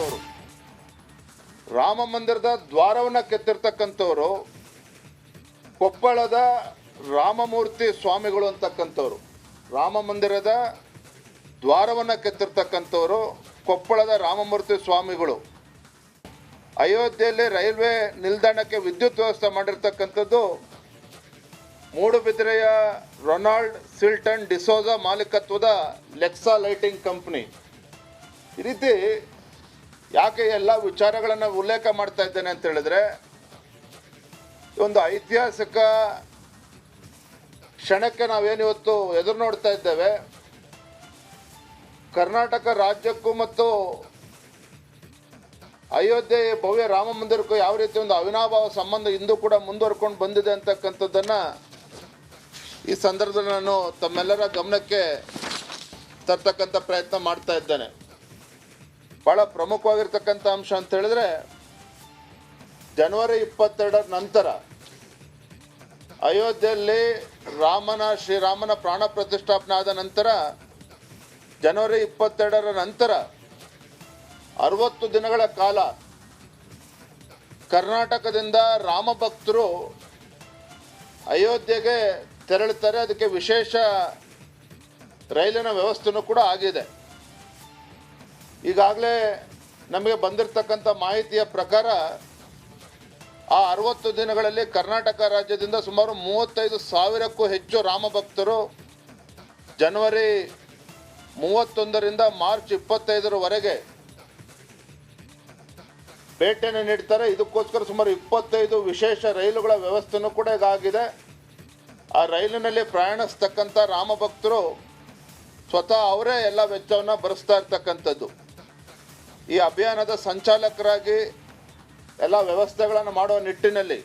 ಕೆತ್ತಿರ್ತಕ್ಕಂಥವ್ರು, ರಾಮ ಮಂದಿರದ ದ್ವಾರವನ್ನು ಕೆತ್ತಿರ್ತಕ್ಕಂಥವ್ರು ಕೊಪ್ಪಳದ ರಾಮಮೂರ್ತಿ ಸ್ವಾಮಿಗಳು ಅಂತಕ್ಕಂಥವ್ರು. ರಾಮ ಮಂದಿರದ ದ್ವಾರವನ್ನು ಕೆತ್ತಿರ್ತಕ್ಕಂಥವ್ರು ಕೊಪ್ಪಳದ ರಾಮಮೂರ್ತಿ ಸ್ವಾಮಿಗಳು. ಅಯೋಧ್ಯೆಯಲ್ಲಿ ರೈಲ್ವೆ ನಿಲ್ದಾಣಕ್ಕೆ ವಿದ್ಯುತ್ ವ್ಯವಸ್ಥೆ ಮಾಡಿರ್ತಕ್ಕಂಥದ್ದು ಮೂಡುಬಿದಿರೆಯ ರೊನಾಲ್ಡ್ ಸಿಲ್ಟನ್ ಡಿಸೋಜಾ ಮಾಲೀಕತ್ವದ ಲೆಕ್ಸಾ ಲೈಟಿಂಗ್ ಕಂಪ್ನಿ. ಈ ರೀತಿ ಯಾಕೆ ಎಲ್ಲ ವಿಚಾರಗಳನ್ನು ಉಲ್ಲೇಖ ಮಾಡ್ತಾ ಇದ್ದೇನೆ ಅಂತ ಹೇಳಿದ್ರೆ, ಒಂದು ಐತಿಹಾಸಿಕ ಕ್ಷಣಕ್ಕೆ ನಾವೇನಿವತ್ತು ಎದುರು ನೋಡ್ತಾ ಇದ್ದೇವೆ. ಕರ್ನಾಟಕ ರಾಜ್ಯಕ್ಕೂ ಮತ್ತು ಅಯೋಧ್ಯೆ ಭವ್ಯ ರಾಮ ಮಂದಿರಕ್ಕೂ ಯಾವ ರೀತಿ ಒಂದು ಅವಿನಾಭಾವ ಸಂಬಂಧ ಇಂದು ಕೂಡ ಮುಂದುವರ್ಕೊಂಡು ಬಂದಿದೆ ಅಂತಕ್ಕಂಥದ್ದನ್ನು ಈ ಸಂದರ್ಭದಲ್ಲಿ ನಾನು ತಮ್ಮೆಲ್ಲರ ಗಮನಕ್ಕೆ ತರ್ತಕ್ಕಂಥ ಪ್ರಯತ್ನ ಮಾಡ್ತಾ ಇದ್ದೇನೆ. ಭಾಳ ಪ್ರಮುಖವಾಗಿರ್ತಕ್ಕಂಥ ಅಂಶ ಅಂತ ಹೇಳಿದ್ರೆ, ಜನವರಿ 22 ನಂತರ ಅಯೋಧ್ಯೆಯಲ್ಲಿ ಶ್ರೀರಾಮನ ಪ್ರಾಣ ಪ್ರತಿಷ್ಠಾಪನೆ ಆದ ನಂತರ ಜನವರಿ 22 ನಂತರ 60 ದಿನಗಳ ಕಾಲ ಕರ್ನಾಟಕದಿಂದ ರಾಮ ಭಕ್ತರು ಅಯೋಧ್ಯೆಗೆ ತೆರಳುತ್ತಾರೆ. ಅದಕ್ಕೆ ವಿಶೇಷ ರೈಲಿನ ವ್ಯವಸ್ಥೆನೂ ಕೂಡ ಆಗಿದೆ. ಈಗಾಗಲೇ ನಮಗೆ ಬಂದಿರತಕ್ಕಂಥ ಮಾಹಿತಿಯ ಪ್ರಕಾರ ಆ 60 ದಿನಗಳಲ್ಲಿ ಕರ್ನಾಟಕ ರಾಜ್ಯದಿಂದ ಸುಮಾರು 35,000ಕ್ಕೂ ಹೆಚ್ಚು ರಾಮ ಭಕ್ತರು ಜನವರಿ 31ರಿಂದ ಮಾರ್ಚ್ 25ರವರೆಗೆ ಭೇಟಿಯನ್ನು ನೀಡ್ತಾರೆ. ಇದಕ್ಕೋಸ್ಕರ ಸುಮಾರು 25 ವಿಶೇಷ ರೈಲುಗಳ ವ್ಯವಸ್ಥೆನೂ ಕೂಡ ಈಗ ಆಗಿದೆ. ಆ ರೈಲಿನಲ್ಲಿ ಪ್ರಯಾಣಿಸ್ತಕ್ಕಂಥ ರಾಮ ಭಕ್ತರು ಸ್ವತಃ ಅವರೇ ಎಲ್ಲ ವೆಚ್ಚವನ್ನು ಭರಿಸ್ತಾ ಇರ್ತಕ್ಕಂಥದ್ದು. ಈ ಅಭಿಯಾನದ ಸಂಚಾಲಕರಾಗಿ ಎಲ್ಲ ವ್ಯವಸ್ಥೆಗಳನ್ನು ಮಾಡುವ ನಿಟ್ಟಿನಲ್ಲಿ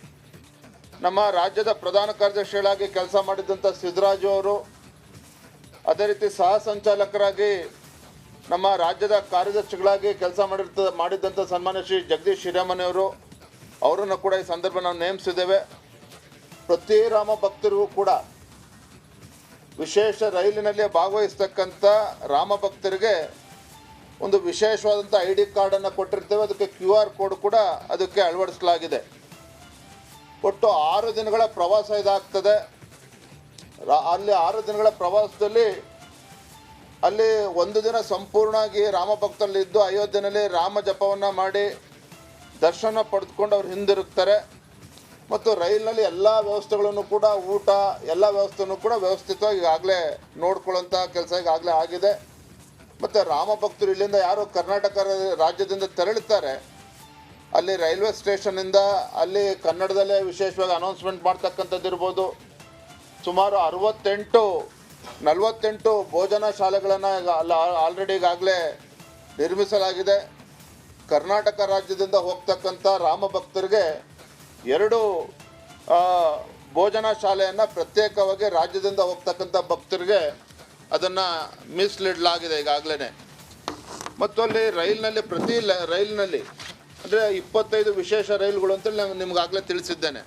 ನಮ್ಮ ರಾಜ್ಯದ ಪ್ರಧಾನ ಕಾರ್ಯದರ್ಶಿಗಳಾಗಿ ಕೆಲಸ ಮಾಡಿದಂಥ ಸಿದ್ದರಾಜು ಅವರು, ಅದೇ ರೀತಿ ಸಹ ಸಂಚಾಲಕರಾಗಿ ನಮ್ಮ ರಾಜ್ಯದ ಕಾರ್ಯದರ್ಶಿಗಳಾಗಿ ಕೆಲಸ ಮಾಡಿದಂಥ ಸನ್ಮಾನ್ಯ ಶ್ರೀ ಜಗದೀಶ್ ಹಿರೇಮನೆಯವರು, ಅವರನ್ನು ಕೂಡ ಈ ಸಂದರ್ಭ ನಾವು ನೇಮಿಸಿದ್ದೇವೆ. ಪ್ರತಿ ರಾಮ ಭಕ್ತರಿಗೂ ಕೂಡ ವಿಶೇಷ ರೈಲಿನಲ್ಲಿ ಭಾಗವಹಿಸ್ತಕ್ಕಂಥ ರಾಮ ಭಕ್ತರಿಗೆ ಒಂದು ವಿಶೇಷವಾದಂಥ ID ಕಾರ್ಡನ್ನು ಕೊಟ್ಟಿರ್ತೇವೆ. ಅದಕ್ಕೆ QR ಕೋಡ್ ಕೂಡ ಅದಕ್ಕೆ ಅಳವಡಿಸಲಾಗಿದೆ. ಒಟ್ಟು 6 ದಿನಗಳ ಪ್ರವಾಸ ಇದಾಗ್ತದೆ. ಅಲ್ಲಿ 6 ದಿನಗಳ ಪ್ರವಾಸದಲ್ಲಿ ಅಲ್ಲಿ 1 ದಿನ ಸಂಪೂರ್ಣವಾಗಿ ರಾಮ ಭಕ್ತರಲ್ಲಿದ್ದು ಅಯೋಧ್ಯೆಯಲ್ಲಿ ರಾಮ ಜಪವನ್ನು ಮಾಡಿ ದರ್ಶನ ಪಡೆದುಕೊಂಡು ಅವ್ರು ಹಿಂದಿರುಗ್ತಾರೆ. ಮತ್ತು ರೈಲಿನಲ್ಲಿ ಎಲ್ಲ ವ್ಯವಸ್ಥೆಗಳನ್ನು ಕೂಡ ಊಟ ಎಲ್ಲ ವ್ಯವಸ್ಥೆನೂ ಕೂಡ ವ್ಯವಸ್ಥಿತವಾಗಿ ಈಗಾಗಲೇ ನೋಡ್ಕೊಳ್ಳೋಂಥ ಕೆಲಸ ಈಗಾಗಲೇ ಆಗಿದೆ. ಮತ್ತು ರಾಮ ಭಕ್ತರು ಇಲ್ಲಿಂದ ಯಾರು ಕರ್ನಾಟಕ ರಾಜ್ಯದಿಂದ ತೆರಳುತ್ತಾರೆ, ಅಲ್ಲಿ ರೈಲ್ವೆ ಸ್ಟೇಷನ್ನಿಂದ ಅಲ್ಲಿ ಕನ್ನಡದಲ್ಲೇ ವಿಶೇಷವಾಗಿ ಅನೌನ್ಸ್ಮೆಂಟ್ ಮಾಡ್ತಕ್ಕಂಥದ್ದು ಇರ್ಬೋದು. ಸುಮಾರು 48 ಭೋಜನ ಶಾಲೆಗಳನ್ನು ಆಲ್ರೆಡಿ ಈಗಾಗಲೇ ನಿರ್ಮಿಸಲಾಗಿದೆ. ಕರ್ನಾಟಕ ರಾಜ್ಯದಿಂದ ಹೋಗ್ತಕ್ಕಂಥ ರಾಮ ಭಕ್ತರಿಗೆ 2 ಭೋಜನ ಶಾಲೆಯನ್ನು ಪ್ರತ್ಯೇಕವಾಗಿ ರಾಜ್ಯದಿಂದ ಹೋಗ್ತಕ್ಕಂಥ ಭಕ್ತರಿಗೆ ಅದನ್ನು ಮೀಸಲಿಡಲಾಗಿದೆ ಈಗಾಗಲೇ. ಮತ್ತು ಅಲ್ಲಿ ರೈಲಿನಲ್ಲಿ ಪ್ರತಿ ರೈಲಿನಲ್ಲಿ ಅಂದರೆ 25 ವಿಶೇಷ ರೈಲುಗಳು ಅಂತೇಳಿ ನಾನು ನಿಮ್ಗಾಗಲೇ ತಿಳಿಸಿದ್ದೇನೆ.